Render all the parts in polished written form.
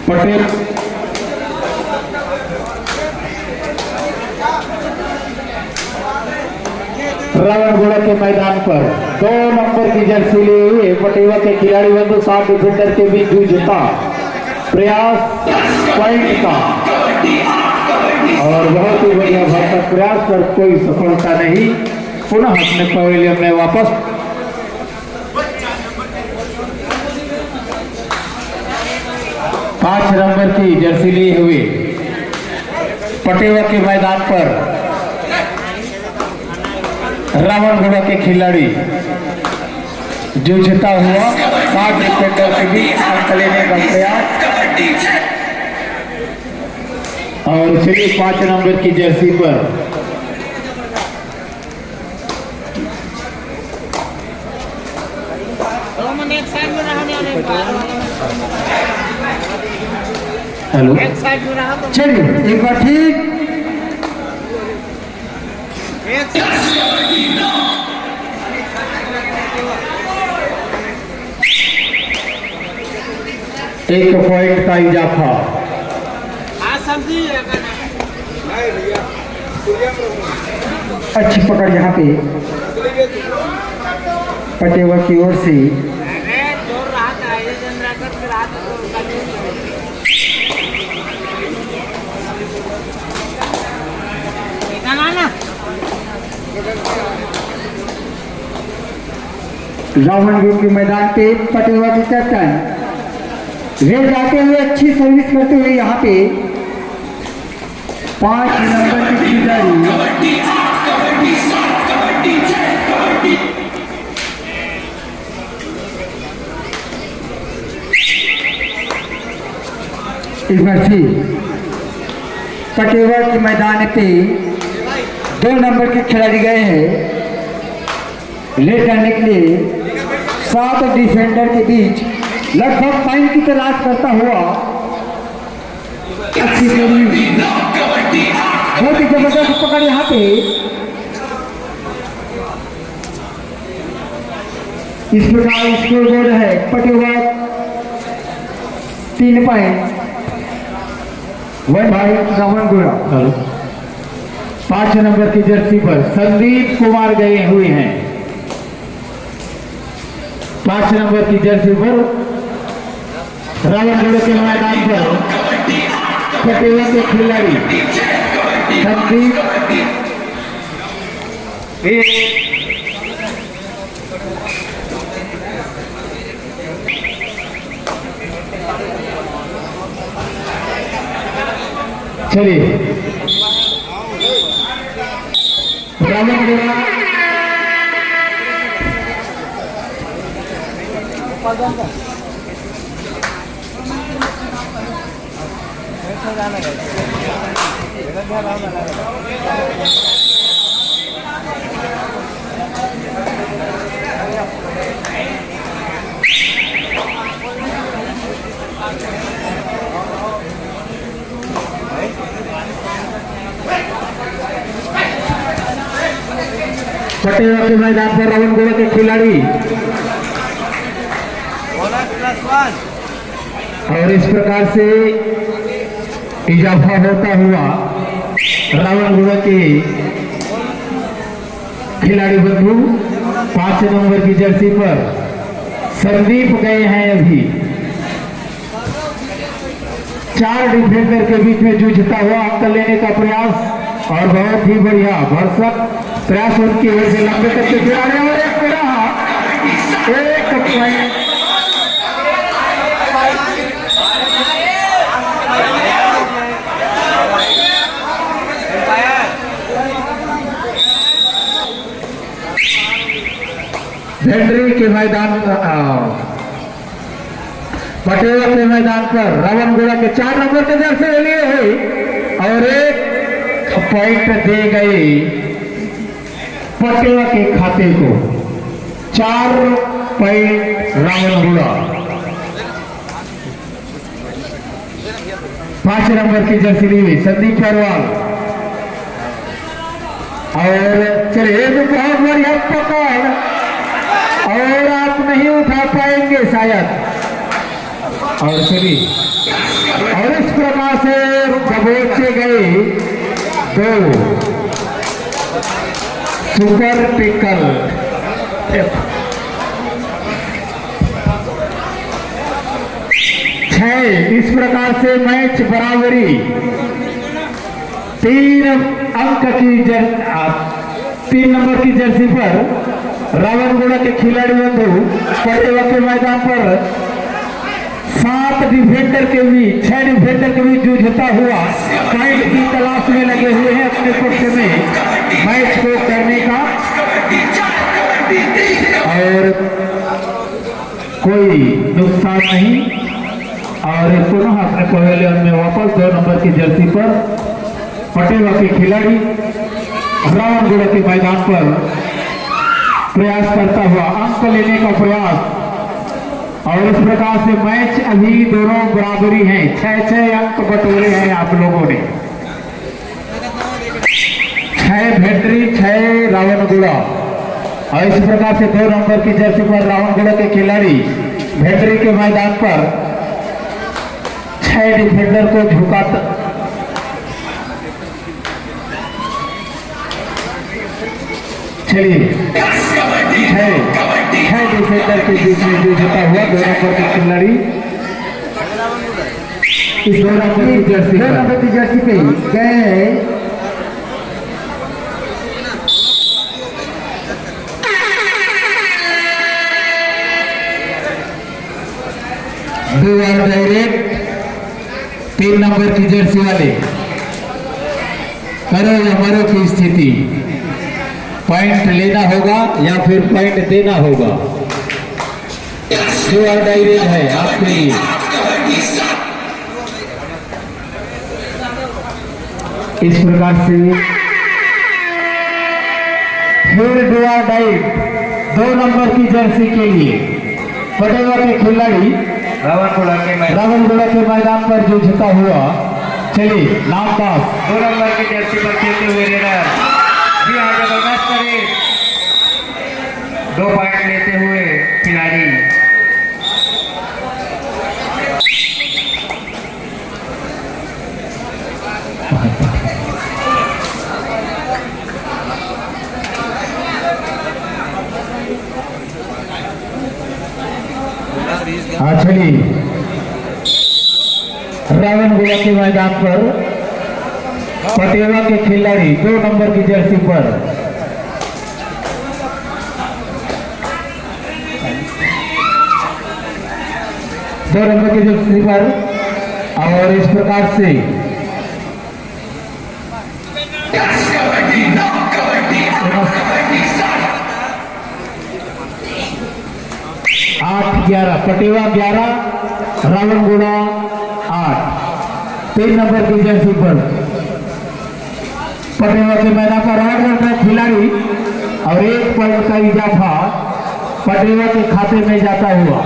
पटेल रावणगुड़ा के मैदान पर 2 नंबर की जर्सी लिए हुए पटेवा के खिलाड़ी बंधु 7 डिफेंडर के बीच जूझता प्रयास पॉइंट का और बहुत ही बढ़िया भरसक प्रयास पर कोई सफलता नहीं। पुनः अपने पवेलियन में वापस। पांच नंबर की जर्सी लिए हुए पटेवा के मैदान पर रावणगुड़ा के खिलाड़ी जूझता हुआ 7 डिफेंडर के बीच अंक लेने का प्रयास। और चलिए 5 नंबर की जर्सी पर हेलो चलिए एक बार ठीक एक पॉइंट का इजाफा। अच्छी पकड़ यहाँ पे पटेवा की ओर से। रावणगुड़ा के मैदान पे पटेवा के कैप्टन रेड जाते हुए अच्छी सर्विस करते हुए यहाँ पे 5 नंबर की खिलाड़ी इस बार से पटेवा के मैदान पे 2 नंबर के खिलाड़ी गए हैं ले करने के लिए। 7 डिफेंडर के बीच लगभग पॉइंट की तलाश करता हुआ अच्छी बहुत ही जबरदस्त पकड़ यहाँ पे। इस प्रकार स्कोर बोर्ड है पटेवा 3 पॉइंट 1 भाई रावणगुड़ा। 5 नंबर की जर्सी पर संदीप कुमार गए हुए हैं। 5 नंबर की जर्सी पर रावणगुड़ा के मैदान पर पटेवा के खिलाड़ी संदीप चलिए रावणगुड़ा पटेवा के मैदान पर रावणगुड़ा के खिलाड़ी और इस प्रकार से इजाफा होता हुआ रावणगुड़ा के खिलाड़ी बंधु 5 नंबर की जर्सी पर संदीप गए हैं। अभी 4 डिफेंडर के बीच में जूझता हुआ अंक लेने का प्रयास और बहुत ही बढ़िया भरसक प्रयास उनकी ओर से लंबे करके खिलाड़ी और एक पॉइंट भेंडरी के मैदान पटेवा के मैदान पर रावणगुड़ा के 4 नंबर के जर्सी लिए हुए और एक पॉइंट दे गए पटेवा के खाते को। 4 पॉइंट रावणगुड़ा। 5 नंबर की जर्सी ली हुई संदीप परवाल और चलिए बहुत बढ़िया पकड़ और आप नहीं उठा पाएंगे शायद। और चलिए और इस प्रकार से दबोचे गए दो सुपर टिकल। इस प्रकार से मैच बराबरी 3 नंबर की जर्सी पर रावणगुड़ा के खिलाड़ी बंधु पटेवा के मैदान पर 7 डिफेंडर के बीच 6 डिफेंडर के बीच जूझता हुआ पॉइंट की तलाश में लगे हुए हैं अपने पक्ष में मैच को करने का, और कोई नुकसान नहीं। और पुनः अपने पवेलियन में वापस 2 नंबर की जर्सी पर पटेवा के खिलाड़ी रावणगुड़ा के मैदान पर प्रयास करता हुआ अंक लेने का प्रयास। और इस प्रकार से मैच अभी दोनों बराबरी हैं, 6-6 अंक बटोरे हैं आप लोगों ने। 6 भेटरी 6 रावणगुड़ा। और इस प्रकार से 2 नंबर की जर्सी पर रावणगुड़ा के खिलाड़ी भेटरी के मैदान पर 6 डिफेंडर को झुकाता चलिए 6 डिफेंडर के बीच में जूझता हुआ 2 नंबर के खिलाड़ी इस 2 नंबर की जर्सी पे गए। डायरेक्ट 3 नंबर की जर्सी वाले करो या मरो की स्थिति, पॉइंट लेना होगा या फिर पॉइंट देना होगा। जो डायरेक्ट है आपके लिए। इस प्रकार से फिर डुआ डाइट 2 नंबर की जर्सी के लिए पटेवा के खिलाड़ी रावणगुड़ा के मैदान पर जूझता हुआ। चलिए नामदास 2 नंबर की जर्सी पर खेलते हुए रेडर जी हाँ जबरदस्त करे 2 पॉइंट लेते हुए खिलाड़ी चलिए रावणगुड़ा के मैदान पर पटेवा के खिलाड़ी 2 नंबर की जर्सी पर और इस प्रकार से 8-11 पटेवा 11 रावणगुड़ा 8। 3 नंबर की जर्सी पर पटेवा के मैदान पर 8 रन खिलाड़ी और 1 पॉइंट का इजाफा पटेवा के खाते में जाता हुआ।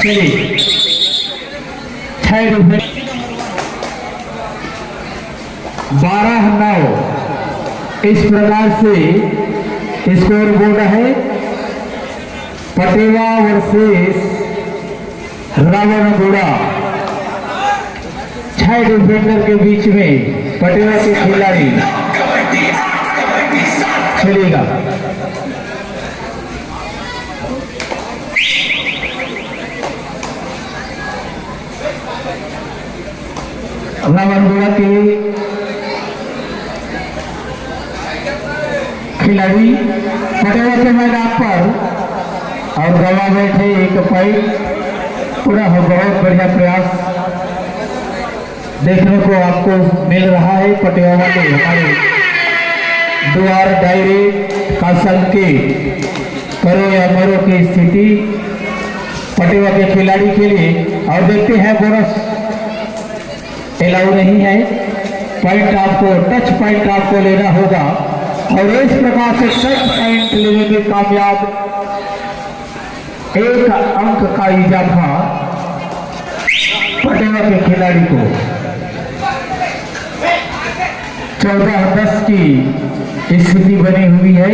चलिए 12-9 इस प्रकार से स्कोर बोर्ड है। पटेवा वर्सेस रावणगुड़ा 6 डिफेंडर के बीच में पटेवा के खिलाड़ी चलेगा। रावणगुड़ा के खिलाड़ी पटेवा के मैदान पर और गवा बैठे 1 पॉइंट। पूरा बहुत बढ़िया प्रयास देखने को आपको मिल रहा है। पटेवा वाले हमारे द्वार डायरी का संकेत करो या मरो की स्थिति पटेवा के खिलाड़ी के लिए। और देखते हैं बोनस अलाउ नहीं है, पॉइंट आपको टच पॉइंट आपको लेना होगा। और इस प्रकार से टच पॉइंट लेने में कामयाब 1 अंक का इजाफा पटेवा के खिलाड़ी को। 14-10 की स्थिति बनी हुई है।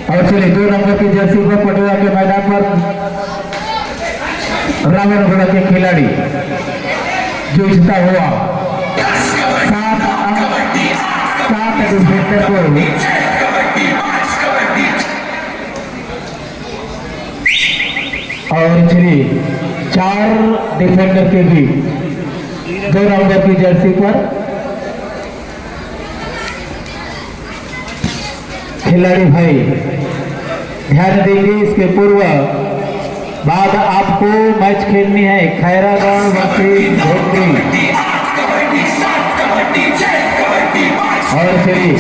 और चलिए 2 नंबर की जर्सी पर पटेवा के मैदान पर रावणगढ़ के खिलाड़ी जूझता हुआ 7 डिफेंडर को और चलिए 4 डिफेंडर के बीच 2 नंबर की जर्सी पर खिलाड़ी भाई ध्यान देंगे। इसके पूर्व बाद आपको मैच खेलनी है खैरागढ़ वर्सेस धोत्री और चलिए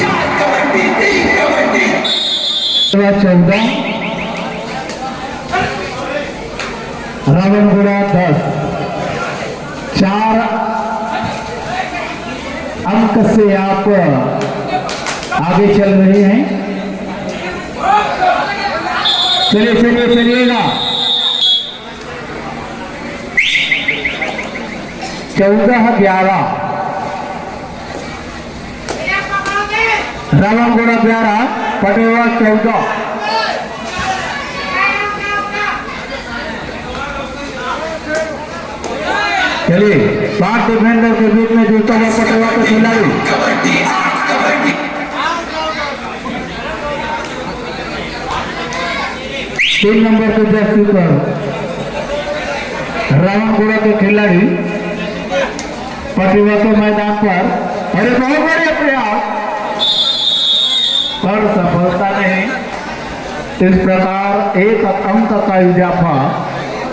14 रावणगढ़ 10 4 अंक से आप आगे चल रहे हैं। चलिएगा 14-11 रावणगढ़ 11 पटेवा 14। चलिए 5 डिफेंडर के बीच में जूता हुआ पटेवा का खिलाड़ी 3 नंबर के जर्सी पर रावणगढ़ के खिलाड़ी पटेवा के मैदान पर अरे बहुत बड़े प्रयास पर सफलता नहीं। इस प्रकार 1 अंक का इजाफा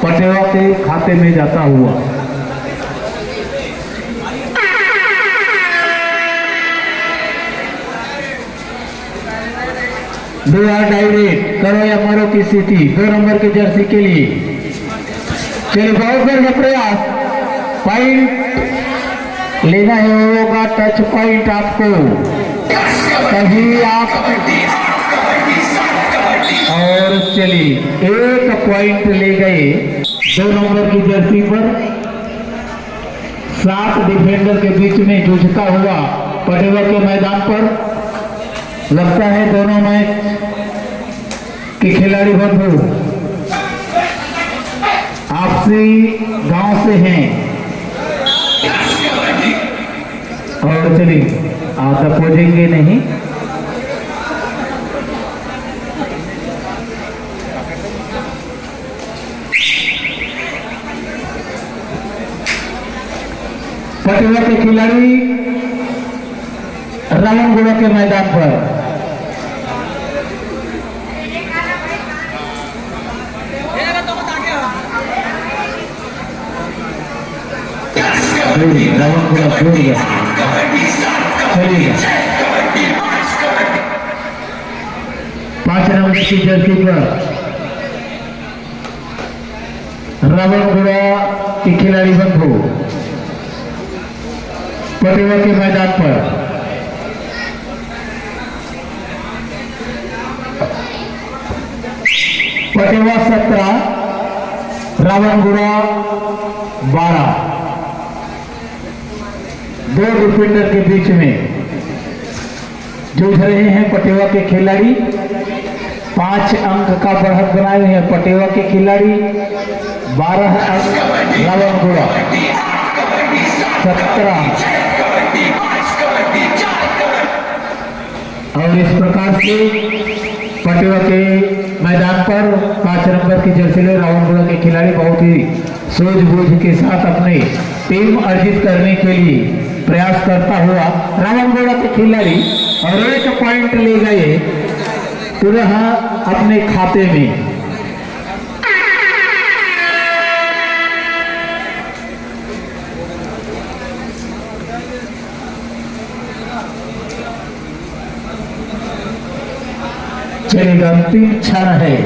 पटेवा के खाते में जाता हुआ। डायरेक्ट करो या मरो की स्थिति 2 नंबर की जर्सी के लिए। चलिए बहुत बढ़िया प्रयास पॉइंट लेना है होगा टच पॉइंट आपको कभी आप और चलिए 1 पॉइंट ले गए 2 नंबर की जर्सी पर 7 डिफेंडर के बीच में जूझता हुआ पटेवा के मैदान पर। लगता है दोनों मैच के खिलाड़ी बंधु आपसी गांव से हैं और चलिए आप पहुंचेंगे नहीं। पटेवा के खिलाड़ी रावणगढ़ के मैदान पर रावणगढ़ 5 नंबर की जर्सी पर रावणगढ़ के खिलाड़ी बंधु पटेवा के मैदान पर पटेवा 17 रावणगढ़ 12 2 डिफेंडर के बीच में जूझ रहे हैं पटेवा के खिलाड़ी। 5 अंक का बढ़त बनाए हुए हैं पटेवा के खिलाड़ी 12 अंक रावणगढ़ 17 और इस प्रकार से पटेवा के मैदान पर 5 नंबर की जर्सी में रावणगढ़ के खिलाड़ी बहुत ही सूझबूझ के साथ अपनी टीम अर्जित करने के लिए प्रयास करता हुआ रावणगढ़ के खिलाड़ी और 1 पॉइंट ले गए पुनः अपने खाते में। चलिए अंतिम क्षण है।